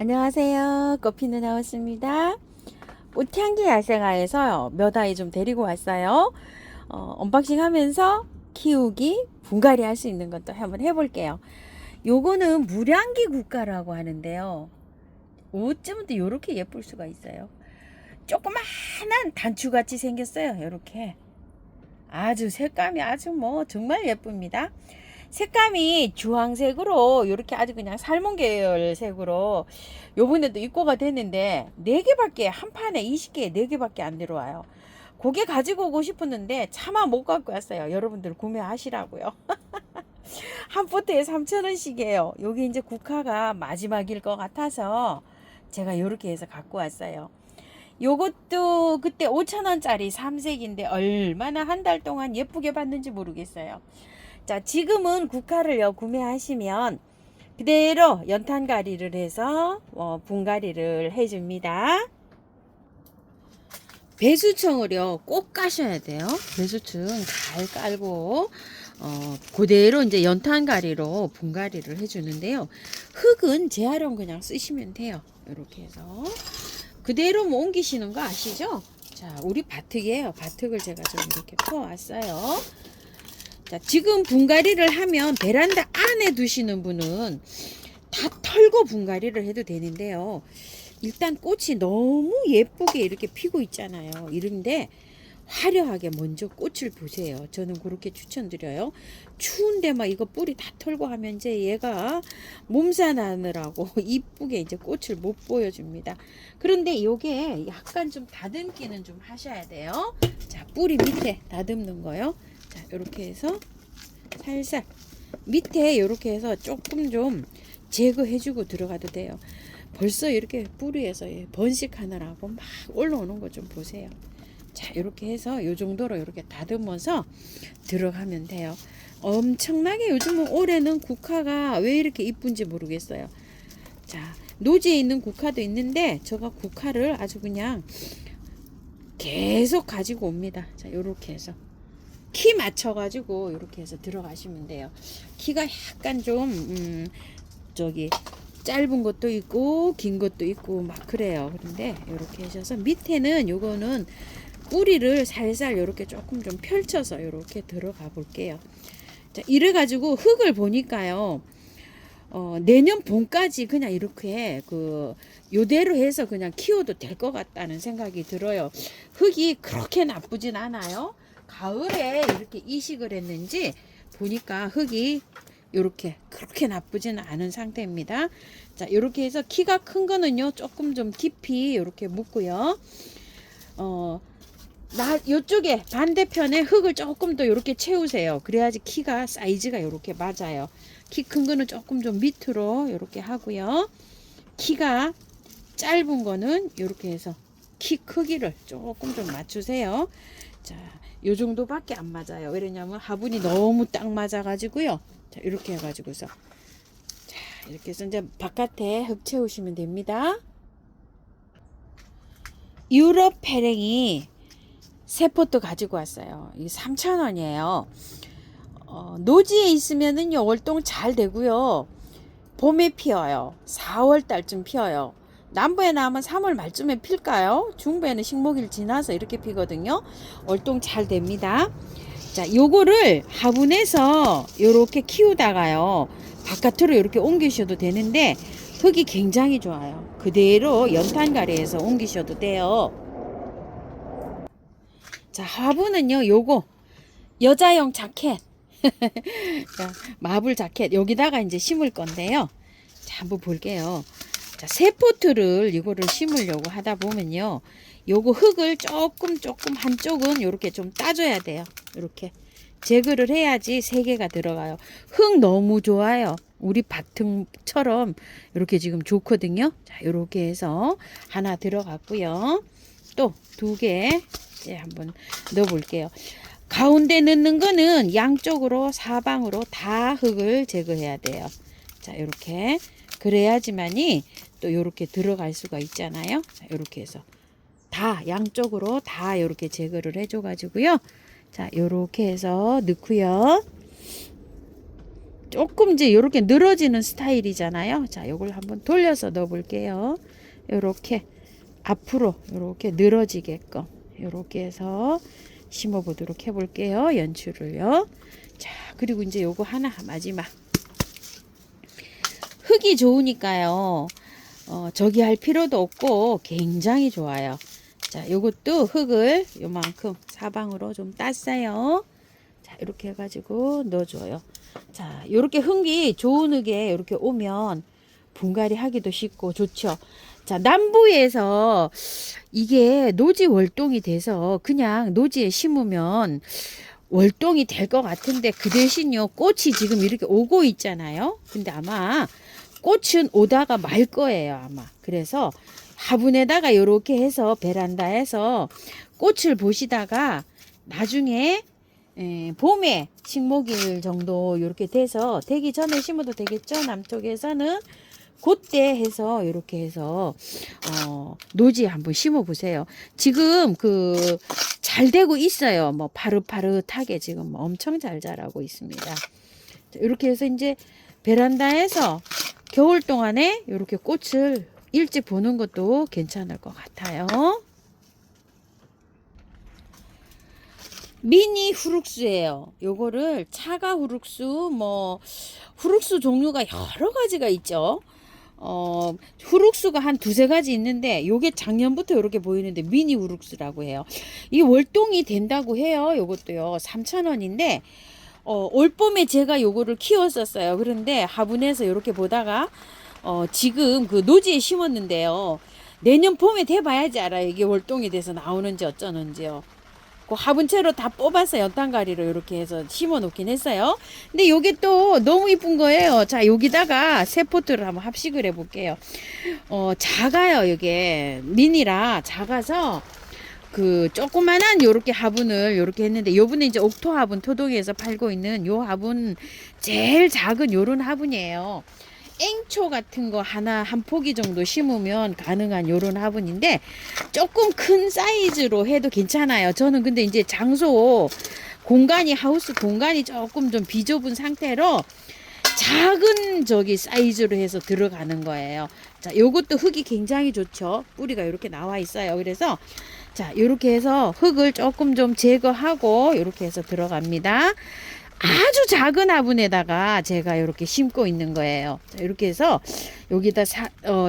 안녕하세요. 꽃피는 나왔습니다. 꽃향기 야생화에서 몇 아이 좀 데리고 왔어요. 언박싱 하면서 키우기, 분갈이 할 수 있는 것도 한번 해볼게요. 요거는 무량기 국화라고 하는데요. 어쩌면 또 요렇게 예쁠 수가 있어요. 조그마한 단추같이 생겼어요. 요렇게. 아주 색감이 아주 정말 예쁩니다. 색감이 주황색으로 이렇게 아주 그냥 살몬 계열 색으로 요번에도 입고가 됐는데 4개밖에 한 판에 20개에 4개밖에 안 들어와요. 고게 가지고 오고 싶었는데 차마 못 갖고 왔어요. 여러분들 구매하시라고요. 한 포트에 3,000원씩이에요. 여기 이제 국화가 마지막일 것 같아서 제가 이렇게 해서 갖고 왔어요. 요것도 그때 5,000원짜리 삼색인데 얼마나 한 달 동안 예쁘게 봤는지 모르겠어요. 자, 지금은 국화를요 구매하시면 그대로 연탄가리를 해서 분갈이를 해줍니다. 배수청을요 꼭 까셔야 돼요. 배수청 잘 깔고 그대로 이제 연탄가리로 분갈이를 해주는데요. 흙은 재활용 그냥 쓰시면 돼요. 이렇게 해서 그대로 옮기시는 거 아시죠? 자, 우리 바특이에요. 바특을 제가 좀 이렇게 퍼왔어요. 자, 지금 분갈이를 하면 베란다 안에 두시는 분은 다 털고 분갈이를 해도 되는데요. 일단 꽃이 너무 예쁘게 이렇게 피고 있잖아요. 이런데 화려하게 먼저 꽃을 보세요. 저는 그렇게 추천드려요. 추운데 막 이거 뿌리 다 털고 하면 이제 얘가 몸살나느라고 이쁘게 이제 꽃을 못 보여줍니다. 그런데 요게 약간 좀 다듬기는 좀 하셔야 돼요. 자, 뿌리 밑에 다듬는 거요. 자, 이렇게 해서 살살 밑에 이렇게 해서 조금 좀 제거해주고 들어가도 돼요. 벌써 이렇게 뿌리에서 번식하느라고 막 올라오는 거 좀 보세요. 자, 이렇게 해서 요 정도로 이렇게 다듬어서 들어가면 돼요. 엄청나게 요즘은 올해는 국화가 왜 이렇게 이쁜지 모르겠어요. 자, 노지에 있는 국화도 있는데 제가 국화를 아주 그냥 계속 가지고 옵니다. 자, 요렇게 해서 키 맞춰가지고 이렇게 해서 들어가시면 돼요. 키가 약간 좀 저기 짧은 것도 있고 긴 것도 있고 막 그래요. 그런데 이렇게 하셔서 밑에는 요거는 뿌리를 살살 이렇게 조금 좀 펼쳐서 이렇게 들어가 볼게요. 자, 이래 가지고 흙을 보니까요. 내년 봄까지 그냥 이렇게 요대로 해서 그냥 키워도 될 것 같다는 생각이 들어요. 흙이 그렇게 나쁘진 않아요. 가을에 이렇게 이식을 했는지 보니까 흙이 요렇게 그렇게 나쁘지는 않은 상태입니다. 자, 이렇게 해서 키가 큰 거는요 조금 좀 깊이 이렇게 묻고요. 요쪽에 반대편에 흙을 조금 더 이렇게 채우세요. 그래야지 키가 사이즈가 이렇게 맞아요. 키 큰 거는 조금 좀 밑으로 이렇게 하고요. 키가 짧은 거는 이렇게 해서 키 크기를 조금 좀 맞추세요. 자, 요 정도밖에 안 맞아요. 왜냐면 화분이 너무 딱 맞아 가지고요. 자, 이렇게 해 가지고서 자, 이렇게 해서 이제 바깥에 흙 채우시면 됩니다. 유럽 페랭이 세 포트 가지고 왔어요. 이 3,000원이에요. 노지에 있으면은요 월동 잘 되고요. 봄에 피어요. 4월 달쯤 피어요. 남부에 나면 3월 말쯤에 필까요? 중부에는 식목일 지나서 이렇게 피거든요. 월동 잘 됩니다. 자, 요거를 화분에서 요렇게 키우다가요 바깥으로 이렇게 옮기셔도 되는데 흙이 굉장히 좋아요. 그대로 연탄가리에서 옮기셔도 돼요. 자, 화분은요 요거 여자용 자켓 자, 마블 자켓 여기다가 이제 심을 건데요. 자, 한번 볼게요. 자, 세 포트를 이거를 심으려고 하다 보면요. 요거 흙을 조금 한쪽은 이렇게 좀 따줘야 돼요. 이렇게 제거를 해야지 세 개가 들어가요. 흙 너무 좋아요. 우리 밭처럼 이렇게 지금 좋거든요. 자, 이렇게 해서 하나 들어갔고요. 또 두 개 이제 한번 넣어 볼게요. 가운데 넣는 거는 양쪽으로 사방으로 다 흙을 제거해야 돼요. 자, 이렇게 그래야지만이 또 이렇게 들어갈 수가 있잖아요. 자, 이렇게 해서 다 양쪽으로 다 이렇게 제거를 해줘 가지고요. 자, 이렇게 해서 넣고요. 조금 이제 요렇게 늘어지는 스타일이잖아요. 자, 요걸 한번 돌려서 넣어 볼게요. 요렇게 앞으로 요렇게 늘어지게끔 요렇게 해서 심어 보도록 해 볼게요. 연출을요. 자, 그리고 이제 요거 하나 마지막. 흙이 좋으니까요. 저기 할 필요도 없고 굉장히 좋아요. 자, 요것도 흙을 요만큼 사방으로 좀 땄어요. 자, 이렇게 해가지고 넣어줘요. 자, 요렇게 흙이 좋은 흙에 이렇게 오면 분갈이 하기도 쉽고 좋죠. 자, 남부에서 이게 노지 월동이 돼서 그냥 노지에 심으면 월동이 될 것 같은데 그 대신요, 꽃이 지금 이렇게 오고 있잖아요. 근데 아마 꽃은 오다가 말 거예요, 아마. 그래서 화분에다가 이렇게 해서 베란다에서 꽃을 보시다가 나중에 봄에 식목일 정도 이렇게 돼서 되기 전에 심어도 되겠죠. 남쪽에서는 그때 해서 이렇게 해서 노지에 한번 심어 보세요. 지금 그 잘 되고 있어요. 뭐 파릇파릇하게 지금 엄청 잘 자라고 있습니다. 이렇게 해서 이제 베란다에서 겨울 동안에 이렇게 꽃을 일찍 보는 것도 괜찮을 것 같아요. 미니 후룩스예요. 요거를 차가 후룩스, 뭐 후룩스 종류가 여러 가지가 있죠. 후룩스가 한 두세 가지 있는데 요게 작년부터 이렇게 보이는데 미니 후룩스라고 해요. 이 월동이 된다고 해요. 요것도요. 3,000원인데 올봄에 제가 요거를 키웠었어요. 그런데 화분에서 이렇게 보다가 지금 그 노지에 심었는데요. 내년 봄에 돼봐야지 알아요. 이게 월동이 돼서 나오는지 어쩌는지요. 그 화분채로 다 뽑아서 연탄가리로 이렇게 해서 심어 놓긴 했어요. 근데 요게 또 너무 이쁜 거예요. 자, 여기다가 새 포트를 한번 합식을 해 볼게요. 작아요. 이게 미니라 작아서 그 조그만한 요렇게 화분을 요렇게 했는데 요분은 이제 옥토 화분 토동에서 팔고 있는 요 화분 제일 작은 요런 화분이에요. 앵초 같은 거 하나 한 포기 정도 심으면 가능한 요런 화분인데 조금 큰 사이즈로 해도 괜찮아요. 저는 근데 이제 장소 공간이 하우스 공간이 조금 좀 비좁은 상태로 작은 저기 사이즈로 해서 들어가는 거예요. 자, 요것도 흙이 굉장히 좋죠. 뿌리가 이렇게 나와 있어요. 그래서 자, 이렇게 해서 흙을 조금 좀 제거하고 이렇게 해서 들어갑니다. 아주 작은 화분에다가 제가 이렇게 심고 있는 거예요. 자, 이렇게 해서 여기다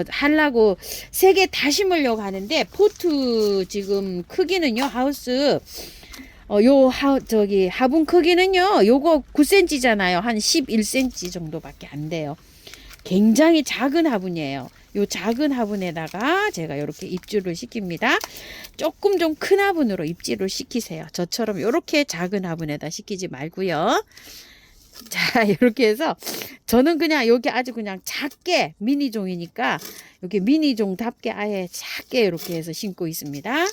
하려고 3개 다 심으려고 하는데 포트 지금 크기는요, 하우스 저기 화분 크기는요, 요거 9cm잖아요. 한 11cm 정도밖에 안 돼요. 굉장히 작은 화분이에요. 요 작은 화분에다가 제가 이렇게 입주를 시킵니다. 조금 좀 큰 화분으로 입주를 시키세요. 저처럼 이렇게 작은 화분에다 시키지 말고요. 자, 이렇게 해서 저는 그냥 여기 아주 그냥 작게 미니종이니까 여기 미니종답게 아예 작게 이렇게 해서 심고 있습니다.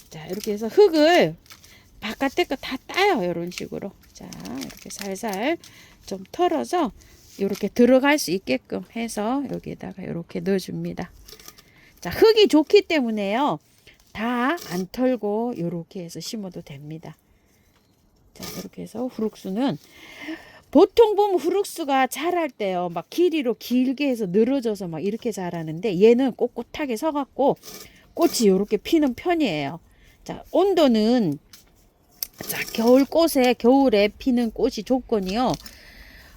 자, 이렇게 해서 흙을 바깥에 거 다 따요. 이런 식으로. 자, 이렇게 살살 좀 털어서 이렇게 들어갈 수 있게끔 해서 여기에다가 이렇게 넣어줍니다. 자, 흙이 좋기 때문에요. 다 안 털고 이렇게 해서 심어도 됩니다. 자, 이렇게 해서 후룩스는 보통 보면 후룩스가 자랄 때요. 막 길이로 길게 해서 늘어져서 막 이렇게 자라는데 얘는 꼿꼿하게 서갖고 꽃이 이렇게 피는 편이에요. 자, 온도는 자, 겨울에 피는 꽃이 조건이요.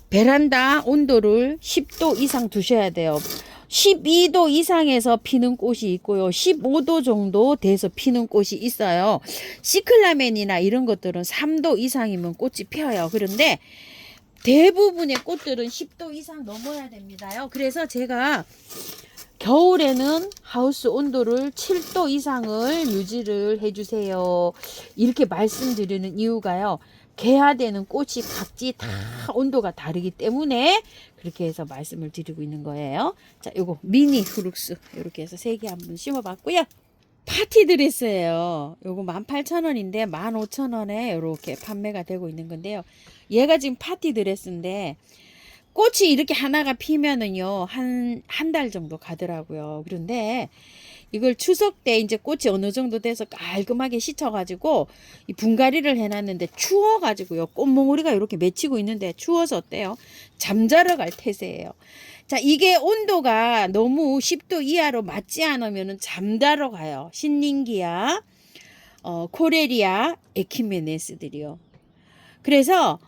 베란다 온도를 10도 이상 두셔야 돼요. 12도 이상에서 피는 꽃이 있고요. 15도 정도 돼서 피는 꽃이 있어요. 시클라멘이나 이런 것들은 3도 이상이면 꽃이 펴요. 그런데 대부분의 꽃들은 10도 이상 넘어야 됩니다요. 그래서 제가 겨울에는 하우스 온도를 7도 이상을 유지를 해주세요. 이렇게 말씀드리는 이유가요. 개화되는 꽃이 각지 다 온도가 다르기 때문에 그렇게 해서 말씀을 드리고 있는 거예요. 자, 요거 미니 후룩스 이렇게 해서 3개 한번 심어봤고요. 파티 드레스예요. 요거 18,000원인데 15,000원에 이렇게 판매가 되고 있는 건데요. 얘가 지금 파티 드레스인데 꽃이 이렇게 하나가 피면은요, 한 달 정도 가더라고요. 그런데 이걸 추석 때 이제 꽃이 어느 정도 돼서 깔끔하게 씻어가지고 이 분갈이를 해놨는데 추워가지고요. 꽃몽우리가 이렇게 맺히고 있는데 추워서 어때요? 잠자러 갈 태세예요. 자, 이게 온도가 너무 10도 이하로 맞지 않으면 잠자러 가요. 신nin기야, 코레리아, 에키메네스들이요. 그래서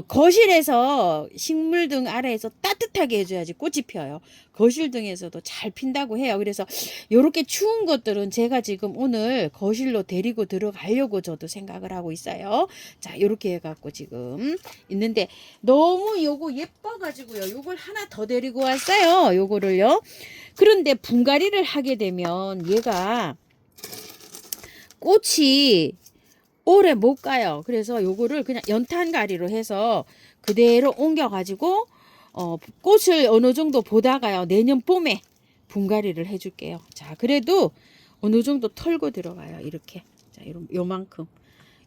거실에서 식물 등 아래에서 따뜻하게 해줘야지 꽃이 펴요. 거실 등에서도 잘 핀다고 해요. 그래서 이렇게 추운 것들은 제가 지금 오늘 거실로 데리고 들어가려고 저도 생각을 하고 있어요. 자, 이렇게 해갖고 지금 있는데 너무 요거 예뻐가지고요. 요걸 하나 더 데리고 왔어요. 요거를요. 그런데 분갈이를 하게 되면 얘가 꽃이 오래 못 가요. 그래서 요거를 그냥 연탄가리로 해서 그대로 옮겨가지고 꽃을 어느 정도 보다가요. 내년 봄에 분갈이를 해줄게요. 자, 그래도 어느 정도 털고 들어가요. 이렇게. 자,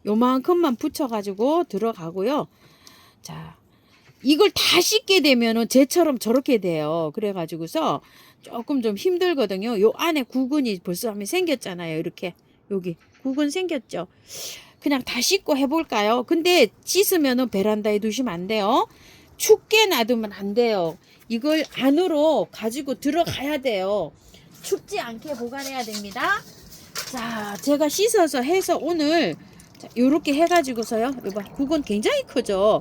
요만큼만 붙여가지고 들어가고요. 자, 이걸 다 씻게 되면은 쟤처럼 저렇게 돼요. 그래가지고서 조금 좀 힘들거든요. 요 안에 구근이 벌써 하면 생겼잖아요. 이렇게. 여기 구근 생겼죠. 그냥 다 씻고 해볼까요? 근데 씻으면은 베란다에 두시면 안 돼요. 춥게 놔두면 안 돼요. 이걸 안으로 가지고 들어가야 돼요. 춥지 않게 보관해야 됩니다. 자, 제가 씻어서 해서 오늘 요렇게 해가지고서요. 이봐, 구근 굉장히 크죠?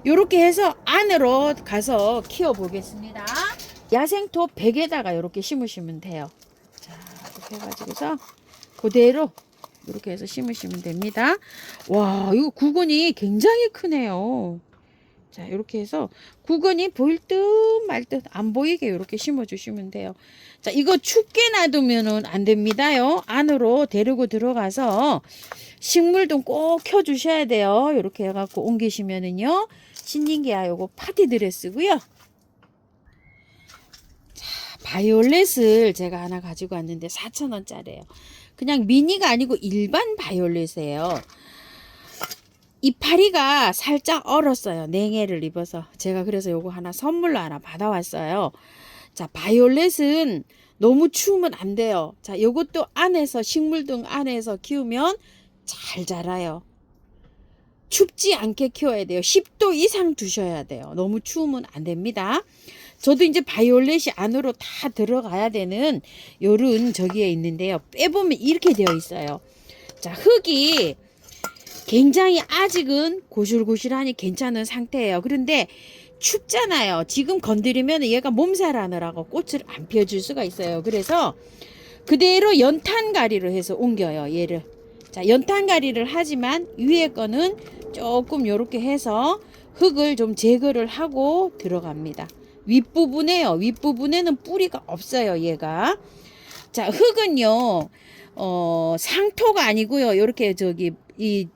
요렇게 해서 안으로 가서 키워 보겠습니다. 야생토 100에다가 요렇게 심으시면 돼요. 자, 이렇게 해가지고서 그대로 이렇게 해서 심으시면 됩니다. 와, 이거 구근이 굉장히 크네요. 자, 이렇게 해서 구근이 보일 듯 말 듯 안 보이게 이렇게 심어주시면 돼요. 자, 이거 춥게 놔두면은 안 됩니다요. 안으로 데리고 들어가서 식물등 꼭 켜주셔야 돼요. 이렇게 해갖고 옮기시면은요. 신nin기야 요거 파티 드레스고요. 자, 바이올렛을 제가 하나 가지고 왔는데 4,000원짜리예요. 그냥 미니가 아니고 일반 바이올렛이에요. 이파리가 살짝 얼었어요. 냉해를 입어서. 제가 그래서 요거 하나 선물로 하나 받아왔어요. 자, 바이올렛은 너무 추우면 안 돼요. 자, 요것도 안에서 식물등 안에서 키우면 잘 자라요. 춥지 않게 키워야 돼요. 10도 이상 두셔야 돼요. 너무 추우면 안 됩니다. 저도 이제 바이올렛이 안으로 다 들어가야 되는 요런 저기에 있는데요. 빼보면 이렇게 되어 있어요. 자, 흙이 굉장히 아직은 고실고실하니 괜찮은 상태예요. 그런데 춥잖아요. 지금 건드리면 얘가 몸살하느라고 꽃을 안 피워줄 수가 있어요. 그래서 그대로 연탄가리로 해서 옮겨요. 얘를. 자, 연탄가리를 하지만 위에 거는 조금 요렇게 해서 흙을 좀 제거를 하고 들어갑니다. 윗부분에요. 윗부분에는 뿌리가 없어요. 얘가. 자, 흙은요. 상토가 아니고요. 요렇게 이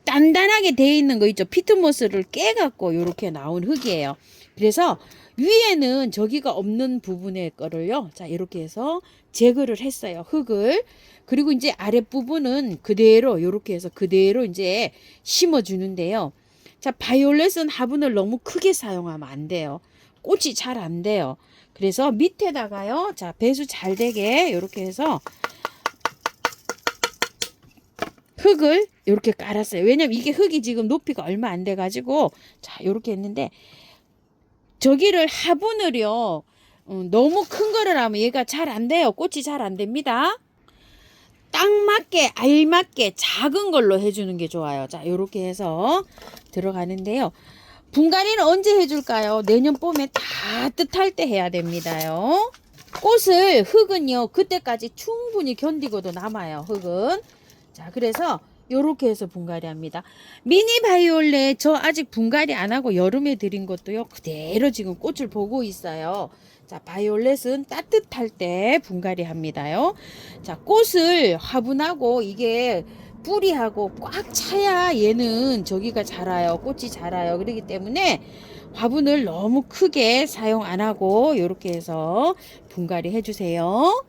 단단하게 돼 있는 거 있죠. 피트모스를 깨갖고 요렇게 나온 흙이에요. 그래서 위에는 저기가 없는 부분의 거를요. 자, 이렇게 해서 제거를 했어요. 흙을. 그리고 이제 아랫부분은 그대로 요렇게 해서 그대로 이제 심어 주는데요. 자, 바이올렛은 화분을 너무 크게 사용하면 안 돼요. 꽃이 잘 안 돼요. 그래서 밑에다가요. 자, 배수 잘 되게 이렇게 해서 흙을 이렇게 깔았어요. 왜냐면 이게 흙이 지금 높이가 얼마 안 돼 가지고 자, 이렇게 했는데 저기를 화분을요. 너무 큰 거를 하면 얘가 잘 안 돼요. 꽃이 잘 안 됩니다. 딱 맞게 알맞게 작은 걸로 해주는 게 좋아요. 자, 이렇게 해서 들어가는데요. 분갈이는 언제 해줄까요? 내년 봄에 따뜻할 때 해야 됩니다요. 꽃을 흙은요 그때까지 충분히 견디고도 남아요. 흙은. 자, 그래서 요렇게 해서 분갈이 합니다. 미니 바이올렛 저 아직 분갈이 안 하고 여름에 드린 것도요 그대로 지금 꽃을 보고 있어요. 자, 바이올렛은 따뜻할 때 분갈이 합니다요. 자, 꽃을 화분하고 이게 뿌리하고 꽉 차야 얘는 저기가 자라요. 꽃이 자라요. 그렇기 때문에 화분을 너무 크게 사용 안 하고 이렇게 해서 분갈이 해주세요.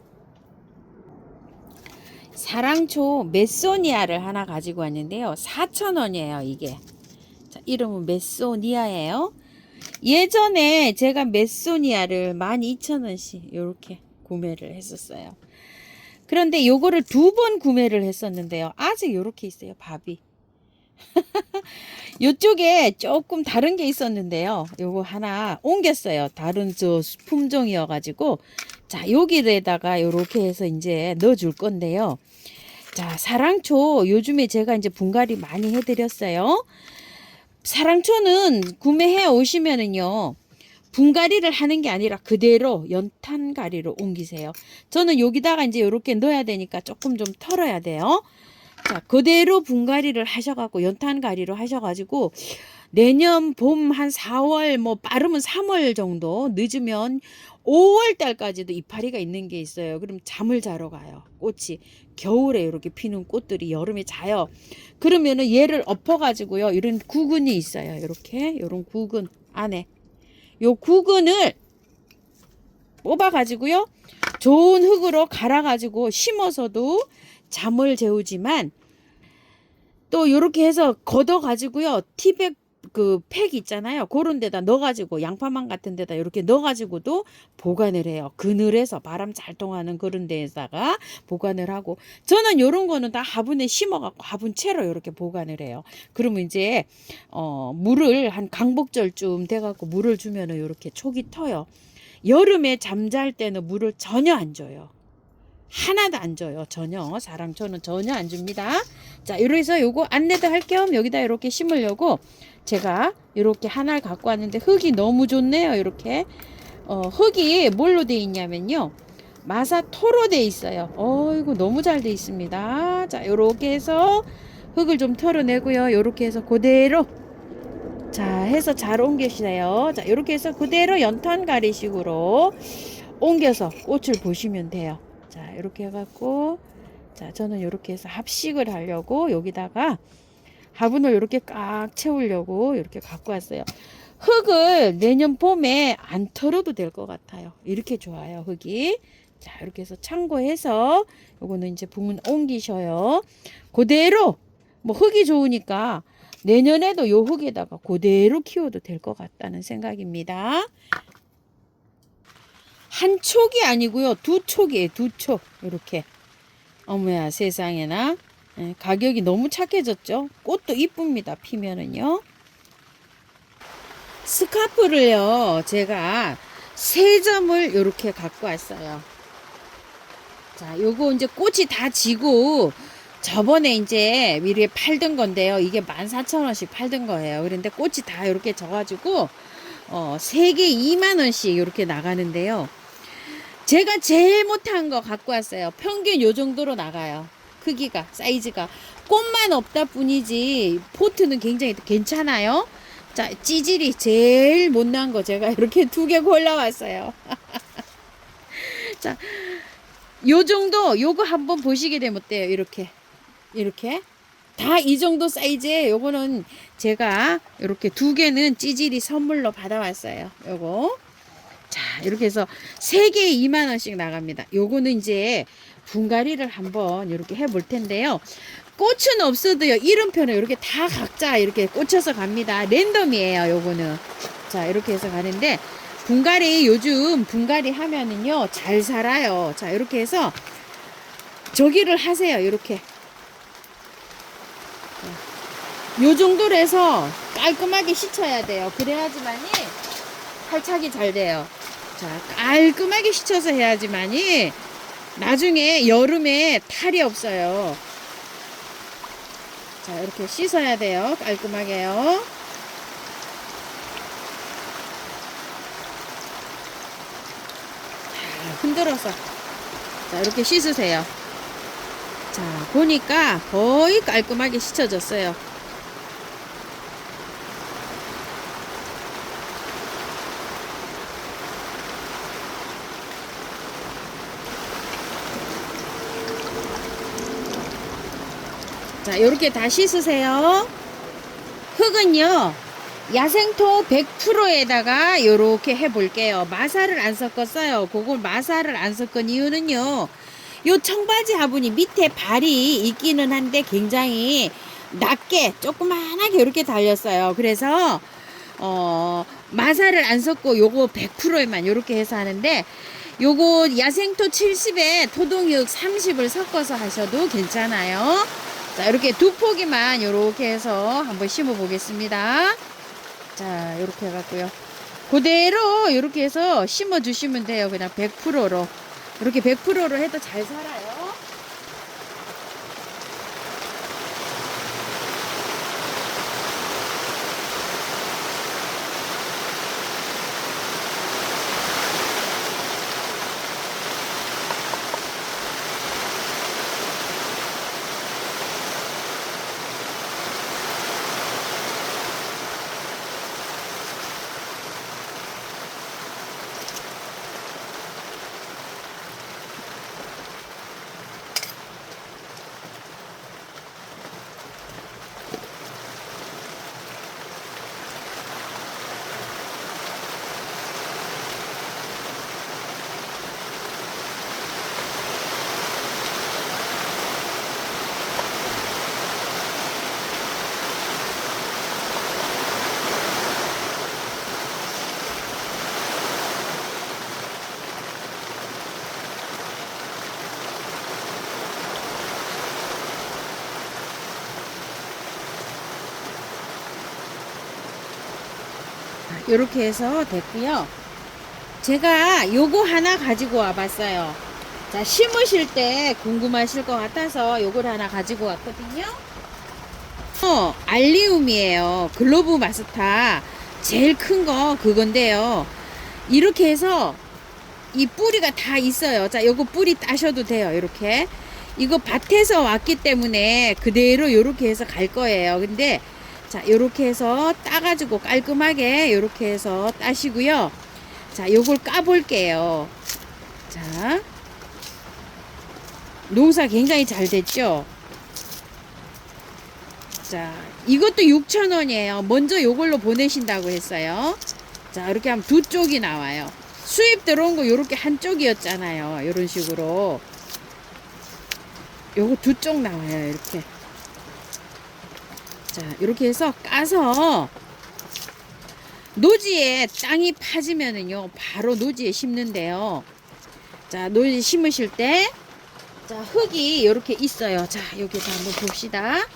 사랑초 메소니아를 하나 가지고 왔는데요. 4,000원이에요. 이게. 자, 이름은 메소니아예요. 예전에 제가 메소니아를 12,000원씩 요렇게 구매를 했었어요. 그런데 요거를 2번 구매를 했었는데요. 아직 요렇게 있어요, 밥이. 요쪽에 조금 다른 게 있었는데요. 요거 하나 옮겼어요. 다른 저 품종이어 가지고 자, 여기에다가 요렇게 해서 이제 넣어 줄 건데요. 자, 사랑초 요즘에 제가 이제 분갈이 많이 해 드렸어요. 사랑초는 구매해 오시면은요. 분갈이를 하는 게 아니라 그대로 연탄가리로 옮기세요. 저는 여기다가 이제 이렇게 넣어야 되니까 조금 좀 털어야 돼요. 자, 그대로 분갈이를 하셔갖고 연탄가리로 하셔가지고 내년 봄 한 4월 뭐 빠르면 3월 정도 늦으면 5월 달까지도 이파리가 있는 게 있어요. 그럼 잠을 자러 가요. 꽃이 겨울에 이렇게 피는 꽃들이 여름에 자요. 그러면은 얘를 엎어가지고요. 이런 구근이 있어요. 이렇게 이런 구근 안에 요 구근을 뽑아가지고요. 좋은 흙으로 갈아가지고 심어서도 잠을 재우지만 또 요렇게 해서 걷어가지고요. 티백 그 팩 있잖아요. 그런 데다 넣어가지고 양파망 같은 데다 이렇게 넣어가지고도 보관을 해요. 그늘에서 바람 잘 통하는 그런 데에다가 보관을 하고 저는 요런 거는 다 화분에 심어갖고 화분채로 이렇게 보관을 해요. 그러면 이제 물을 한 강복절쯤 돼갖고 물을 주면은 요렇게 촉이 터요. 여름에 잠잘 때는 물을 전혀 안 줘요. 하나도 안 줘요. 전혀. 사랑초는 전혀 안 줍니다. 자, 이래서 요거 안내도 할 겸 여기다 이렇게 심으려고 제가 이렇게 하나를 갖고 왔는데 흙이 너무 좋네요. 이렇게. 흙이 뭘로 돼 있냐면요. 마사토로 돼 있어요. 어이구, 너무 잘 돼 있습니다. 자, 요렇게 해서 흙을 좀 털어내고요. 요렇게 해서 그대로 자, 해서 잘 옮기세요. 자, 요렇게 해서 그대로 연탄가리식으로 옮겨서 꽃을 보시면 돼요. 자, 이렇게 해갖고, 자, 저는 이렇게 해서 합식을 하려고 여기다가 화분을 이렇게 꽉 채우려고 이렇게 갖고 왔어요. 흙을 내년 봄에 안 털어도 될 것 같아요. 이렇게 좋아요, 흙이. 자, 이렇게 해서 참고해서 요거는 이제 붕은 옮기셔요. 그대로, 뭐 흙이 좋으니까 내년에도 요 흙에다가 그대로 키워도 될 것 같다는 생각입니다. 한 촉이 아니고요. 2촉이에요. 2촉. 이렇게. 어머야 세상에나. 가격이 너무 착해졌죠. 꽃도 이쁩니다. 피면은요. 스카프를요. 제가 3점을 이렇게 갖고 왔어요. 자, 요거 이제 꽃이 다 지고 저번에 이제 미리에 팔던 건데요. 이게 14,000원씩 팔던 거예요. 그런데 꽃이 다 이렇게 져가지고 3개 2만원씩 이렇게 나가는데요. 제가 제일 못한 거 갖고 왔어요. 평균 요 정도로 나가요. 크기가, 사이즈가. 꽃만 없다 뿐이지 포트는 굉장히 괜찮아요. 자, 찌질이 제일 못난 거 제가 이렇게 2개 골라왔어요. 자, 요 정도 요거 한번 보시게 되면 어때요? 이렇게 다 이 정도 사이즈에 요거는 제가 이렇게 2개는 찌질이 선물로 받아왔어요. 요거 자, 이렇게 해서 3개에 2만원씩 나갑니다. 요거는 이제 분갈이를 한번 이렇게 해볼 텐데요. 꽃은 없어도요, 이름표는 이렇게 다 각자 이렇게 꽂혀서 갑니다. 랜덤이에요, 요거는. 자, 이렇게 해서 가는데, 분갈이, 요즘 분갈이 하면은요, 잘 살아요. 자, 이렇게 해서 저기를 하세요, 이렇게. 요 정도로 해서 깔끔하게 씻어야 돼요. 그래야지만이 탈착이 잘 돼요. 자, 깔끔하게 씻어서 해야지만이 나중에 여름에 탈이 없어요. 자, 이렇게 씻어야 돼요. 깔끔하게요. 자, 흔들어서. 자, 이렇게 씻으세요. 자, 보니까 거의 깔끔하게 씻어졌어요. 자, 요렇게 다 씻으세요. 흙은요, 야생토 100%에다가 요렇게 해볼게요. 마사를 안 섞었어요. 그걸 마사를 안 섞은 이유는요, 요 청바지 화분이 밑에 발이 있기는 한데 굉장히 낮게 조그만하게 이렇게 달렸어요. 그래서 마사를 안 섞고 요거 100%에만 요렇게 해서 하는데, 요거 야생토 70에 토동육 30을 섞어서 하셔도 괜찮아요. 자, 이렇게 두 포기만 요렇게 해서 한번 심어 보겠습니다. 자, 요렇게 해갖고요. 그대로 이렇게 해서 심어 주시면 돼요. 그냥 100%로. 이렇게 100%로 해도 잘 살아요. 이렇게 해서 됐고요. 제가 요거 하나 가지고 와봤어요. 자, 심으실 때 궁금하실 것 같아서 요걸 하나 가지고 왔거든요. 알리움이에요. 글로브 마스타 제일 큰 거 그건데요. 이렇게 해서 이 뿌리가 다 있어요. 자, 요거 뿌리 따셔도 돼요. 이렇게 이거 밭에서 왔기 때문에 그대로 요렇게 해서 갈 거예요. 근데 자, 요렇게 해서 따가지고 깔끔하게 요렇게 해서 따시고요. 자, 요걸 까볼게요. 자, 농사 굉장히 잘 됐죠? 자, 이것도 6,000원이에요. 먼저 요걸로 보내신다고 했어요. 자, 이렇게 하면 두 쪽이 나와요. 수입 들어온 거 요렇게 한쪽이었잖아요. 요런 식으로. 요거 두 쪽 나와요. 이렇게. 자, 이렇게 해서 까서 노지에 땅이 파지면은요, 바로 노지에 심는데요. 자, 노지에 심으실 때, 자, 흙이 이렇게 있어요. 자, 여기서 한번 봅시다.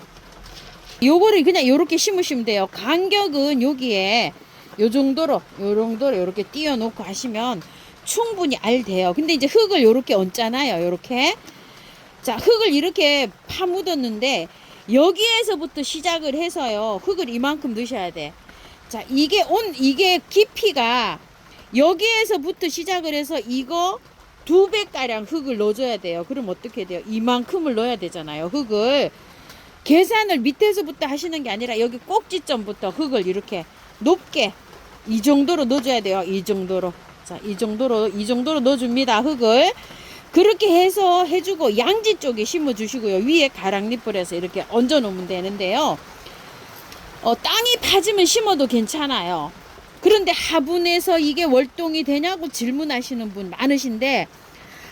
요거를 그냥 요렇게 심으시면 돼요. 간격은 여기에 요 정도로 요렇게 띄워 놓고 하시면 충분히 알 돼요. 근데 이제 흙을 요렇게 얹잖아요. 요렇게. 자, 흙을 이렇게 파묻었는데, 여기에서부터 시작을 해서요. 흙을 이만큼 넣으셔야 돼. 자, 이게 깊이가 여기에서부터 시작을 해서 이거 2배가량 흙을 넣어줘야 돼요. 그럼 어떻게 돼요? 이만큼을 넣어야 되잖아요. 흙을. 계산을 밑에서부터 하시는 게 아니라 여기 꼭지점부터 흙을 이렇게 높게 이 정도로 넣어줘야 돼요. 이 정도로. 자, 이 정도로 넣어줍니다. 흙을. 그렇게 해서 해주고 양지 쪽에 심어 주시고요. 위에 가랑잎을 해서 이렇게 얹어 놓으면 되는데요. 땅이 파지면 심어도 괜찮아요. 그런데 화분에서 이게 월동이 되냐고 질문하시는 분 많으신데,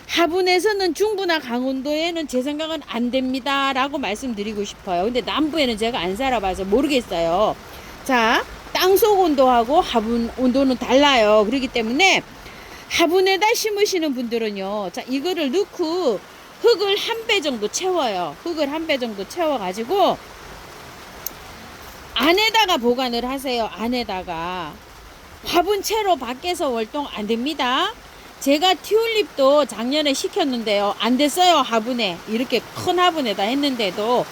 화분에서는 중부나 강원도에는 제 생각은 안 됩니다 라고 말씀드리고 싶어요. 근데 남부에는 제가 안 살아봐서 모르겠어요. 자, 땅속 온도하고 화분 온도는 달라요. 그렇기 때문에 화분에다 심으시는 분들은요, 자, 이거를 넣고 흙을 한 배 정도 채워요. 흙을 한 배 정도 채워가지고 안에다가 보관을 하세요. 안에다가. 화분 채로 밖에서 월동 안 됩니다. 제가 튤립도 작년에 시켰는데요, 안 됐어요. 화분에 이렇게 큰 화분에다 했는데도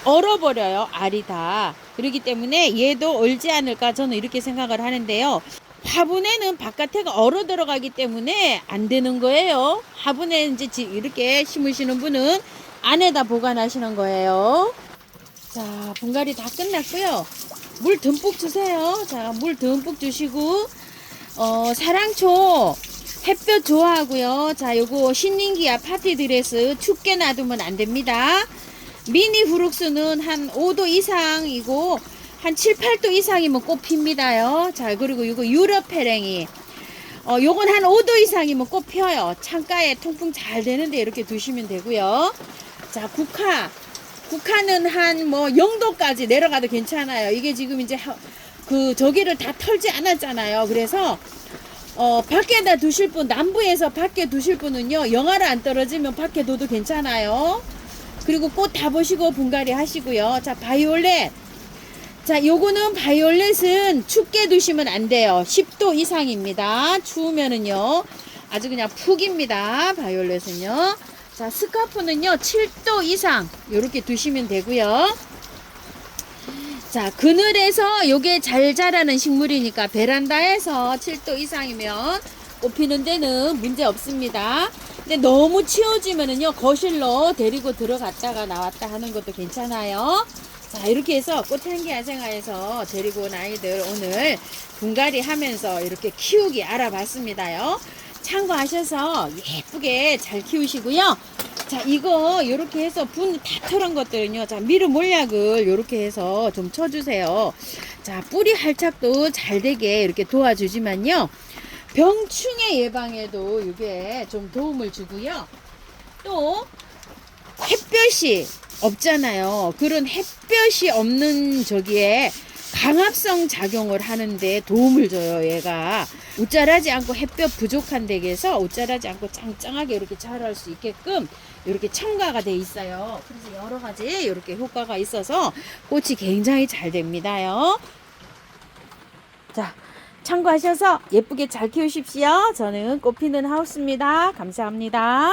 얼어버려요. 알이 다. 그렇기 때문에 얘도 얼지 않을까 저는 이렇게 생각을 하는데요. 화분에는 바깥에가 얼어 들어가기 때문에 안 되는 거예요. 화분에 이제 이렇게 심으시는 분은 안에다 보관하시는 거예요. 자, 분갈이 다 끝났고요. 물 듬뿍 주세요. 자, 물 듬뿍 주시고, 사랑초 햇볕 좋아하고요. 자, 요거 신nin기야 파티드레스 춥게 놔두면 안 됩니다. 미니 후룩스는 한 5도 이상이고 한 7, 8도 이상이면 꽃 핍니다요. 자, 그리고 이거 유럽 페랭이. 요건 한 5도 이상이면 꽃 펴요. 창가에 통풍 잘 되는데 이렇게 두시면 되고요. 자, 국화는 한 뭐 0도까지 내려가도 괜찮아요. 이게 지금 이제 그 저기를 다 털지 않았잖아요. 그래서 밖에다 두실 분, 남부에서 밖에 두실 분은요, 영하를 안 떨어지면 밖에 둬도 괜찮아요. 그리고 꽃 다 보시고 분갈이 하시고요. 자, 바이올렛. 자, 요거는 바이올렛은 춥게 두시면 안 돼요. 10도 이상입니다. 추우면은요, 아주 그냥 푹입니다. 바이올렛은요. 자, 스카프는요, 7도 이상 요렇게 두시면 되고요. 자, 그늘에서 요게 잘 자라는 식물이니까 베란다에서 7도 이상이면 꽃 피는 데는 문제 없습니다. 근데 너무 치워지면은요, 거실로 데리고 들어갔다가 나왔다 하는 것도 괜찮아요. 자, 이렇게 해서 꽃향기 야생화에서 데리고 온 아이들 오늘 분갈이 하면서 이렇게 키우기 알아봤습니다요. 참고하셔서 예쁘게 잘 키우시고요. 자, 이거 요렇게 해서 분 다 털은 것들은요, 자, 미르 몰약을 요렇게 해서 좀 쳐주세요. 자, 뿌리 활착도 잘 되게 이렇게 도와주지만요, 병충해 예방에도 이게 좀 도움을 주고요. 또 햇볕이 없잖아요. 그런 햇볕이 없는 저기에 강압성 작용을 하는데 도움을 줘요. 얘가 웃자라지 않고 햇볕 부족한 댁에서 웃자라지 않고 짱짱하게 이렇게 자랄 수 있게끔 이렇게 첨가가 돼 있어요. 그래서 여러 가지 이렇게 효과가 있어서 꽃이 굉장히 잘 됩니다요. 자, 참고하셔서 예쁘게 잘 키우십시오. 저는 꽃 피는 하우스입니다. 감사합니다.